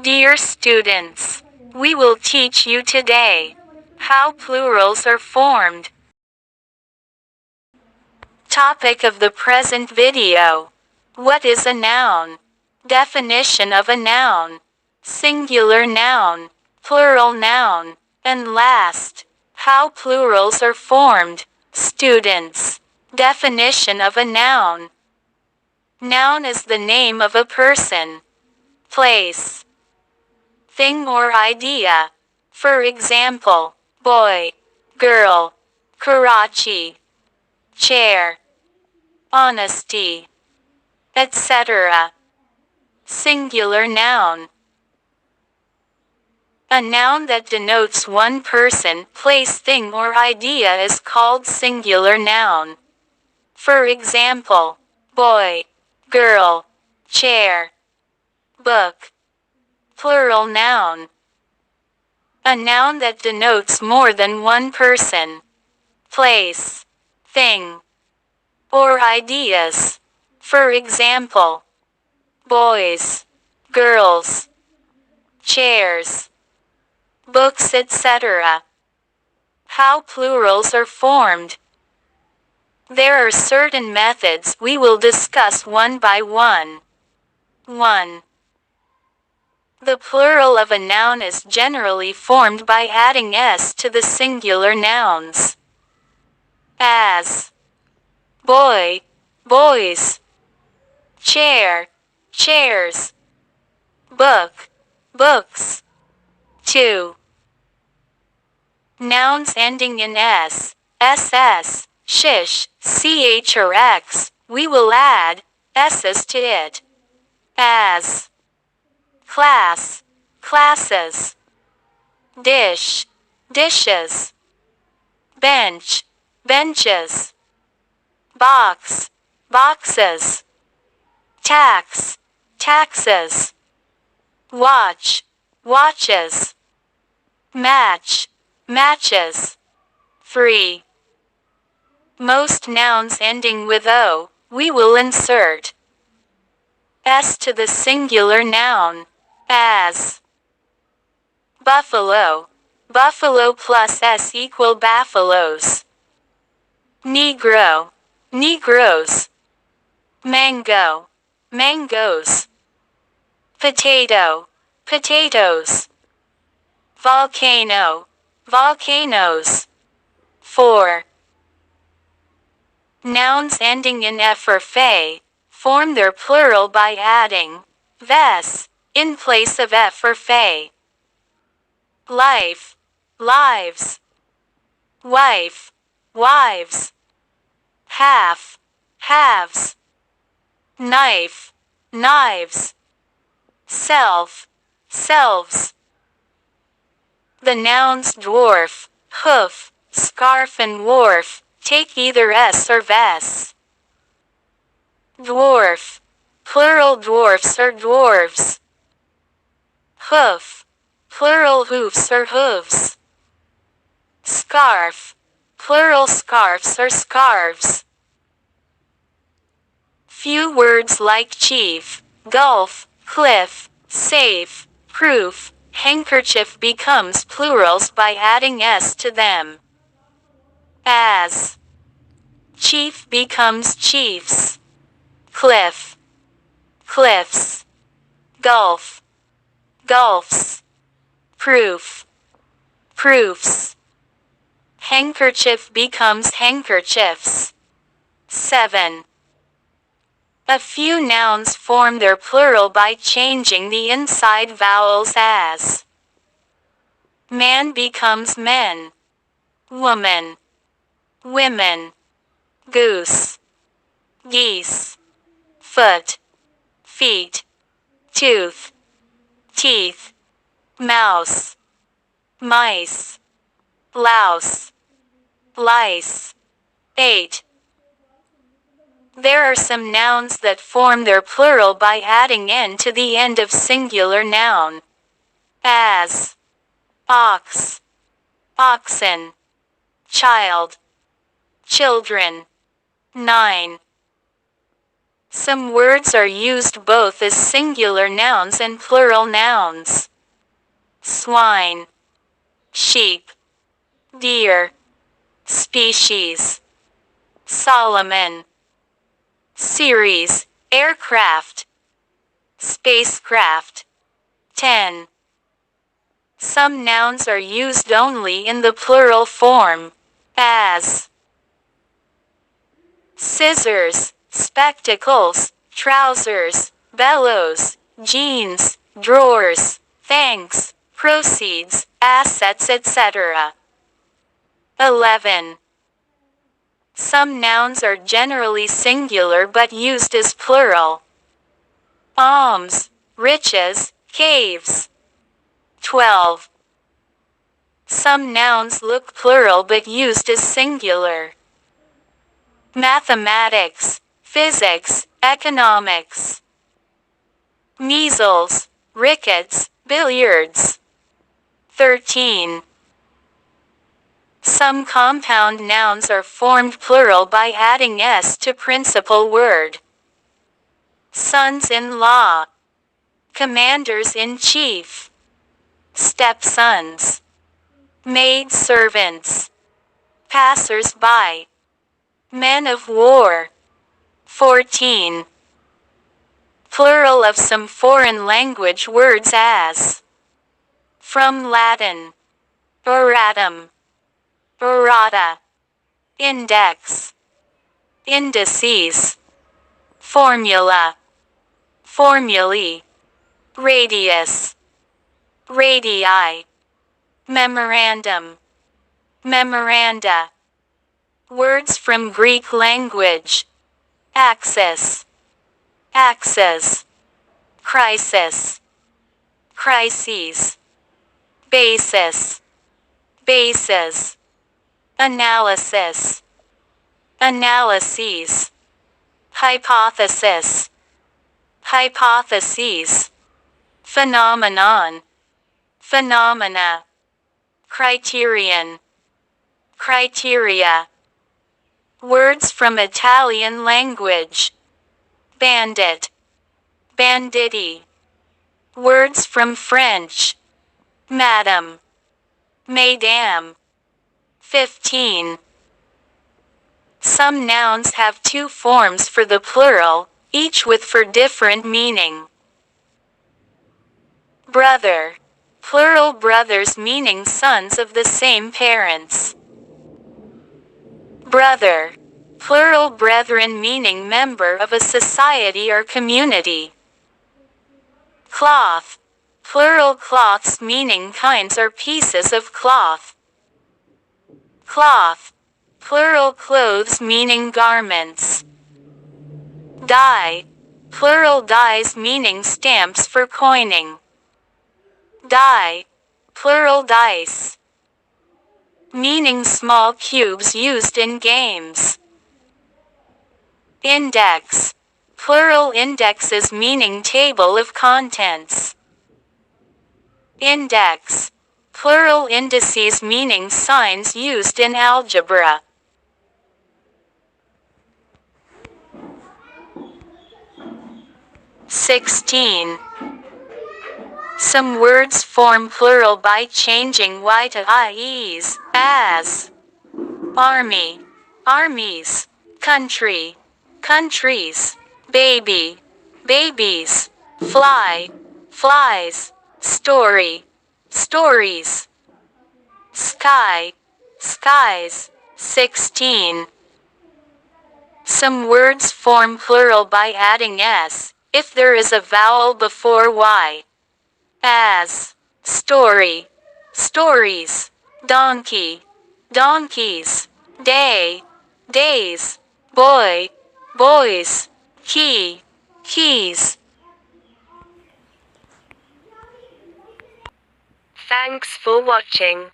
Dear students, we will teach you today how plurals are formed. Topic of the present video. What is a noun? Definition of a noun. Singular noun, plural noun, and last, how plurals are formed. Students. Definition of a noun. Noun is the name of a person, place, thing or idea. For example, boy, girl, Karachi, chair, honesty, etc. Singular noun. A noun that denotes one person, place, thing or idea is called singular noun. For example, boy, girl, chair, book. Plural noun. A noun that denotes more than one person, place, thing, or ideas. For example, boys, girls, chairs, books, etc. How plurals are formed. There are certain methods we will discuss one by one. 1. The plural of a noun is generally formed by adding s to the singular nouns. As boy, boys, chair, chairs, book, books. 2. Nouns ending in s, ss, shish, ch or x, we will add s's to it. As class, classes, dish, dishes, bench, benches, box, boxes, tax, taxes, watch, watches, match, matches. 3. Most nouns ending with o, we will insert s to the singular noun. As buffalo, buffalo plus s equal buffaloes. Negro, negroes. Mango, mangoes. Potato, potatoes. Volcano, volcanoes. 4. Nouns ending in f or fe form their plural by adding ves in place of f or fe. Life, lives. Wife, wives. Half, halves. Knife, knives. Self, selves. The nouns dwarf, hoof, scarf and wharf take either s or ves. Dwarf, plural dwarfs or dwarves. Hoof, plural hoofs or hooves. Scarf, plural scarfs or scarves. Few words like chief, gulf, cliff, safe, proof, handkerchief becomes plurals by adding s to them. As chief becomes chiefs. Cliff, cliffs. Gulf, gulfs. Proof, proofs. Handkerchief becomes handkerchiefs. 7. A few nouns form their plural by changing the inside vowels. As man becomes men, woman, women, goose, geese, foot, feet, tooth, teeth, mouse, mice, louse, lice. 8. There are some nouns that form their plural by adding n to the end of singular noun. As ox, oxen, child, children. 9. Some words are used both as singular nouns and plural nouns. Swine, sheep, deer, species, Solomon, series, aircraft, spacecraft. 10. Some nouns are used only in the plural form, as scissors, spectacles, trousers, bellows, jeans, drawers, thanks, proceeds, assets, etc. 11. Some nouns are generally singular but used as plural. Alms, riches, caves. 12. Some nouns look plural but used as singular. Mathematics, physics, economics. Measles, rickets, billiards. 13. Some compound nouns are formed plural by adding s to principal word. Sons-in-law, commanders-in-chief, stepsons, maidservants, passers-by, men of war. 14. Plural of some foreign language words as from Latin, oratum, orata, index, indices, formula, formulae, radius, radii, memorandum, memoranda. Words from Greek language. Axis, axes, crisis, crises, basis, bases, analysis, analyses, hypothesis, hypotheses, phenomenon, phenomena, criterion, criteria. Words from Italian language. Bandit, banditti. Words from French. Madam, mesdames. 15. Some nouns have two forms for the plural, each with for different meaning. Brother, plural brothers meaning sons of the same parents. Brother, plural brethren meaning member of a society or community. Cloth, plural cloths meaning kinds or pieces of cloth. Cloth, plural clothes meaning garments. Die, plural dies meaning stamps for coining. Die, plural dice, meaning small cubes used in games. Index, plural indexes meaning table of contents. Index, plural indices meaning signs used in algebra. 16. Some words form plural by changing y to ies, as army, armies, country, countries, baby, babies, fly, flies, story, stories, sky, skies. 16. Some words form plural by adding s, if there is a vowel before y. As story, stories, donkey, donkeys, day, days, boy, boys, key, keys. Thanks for watching.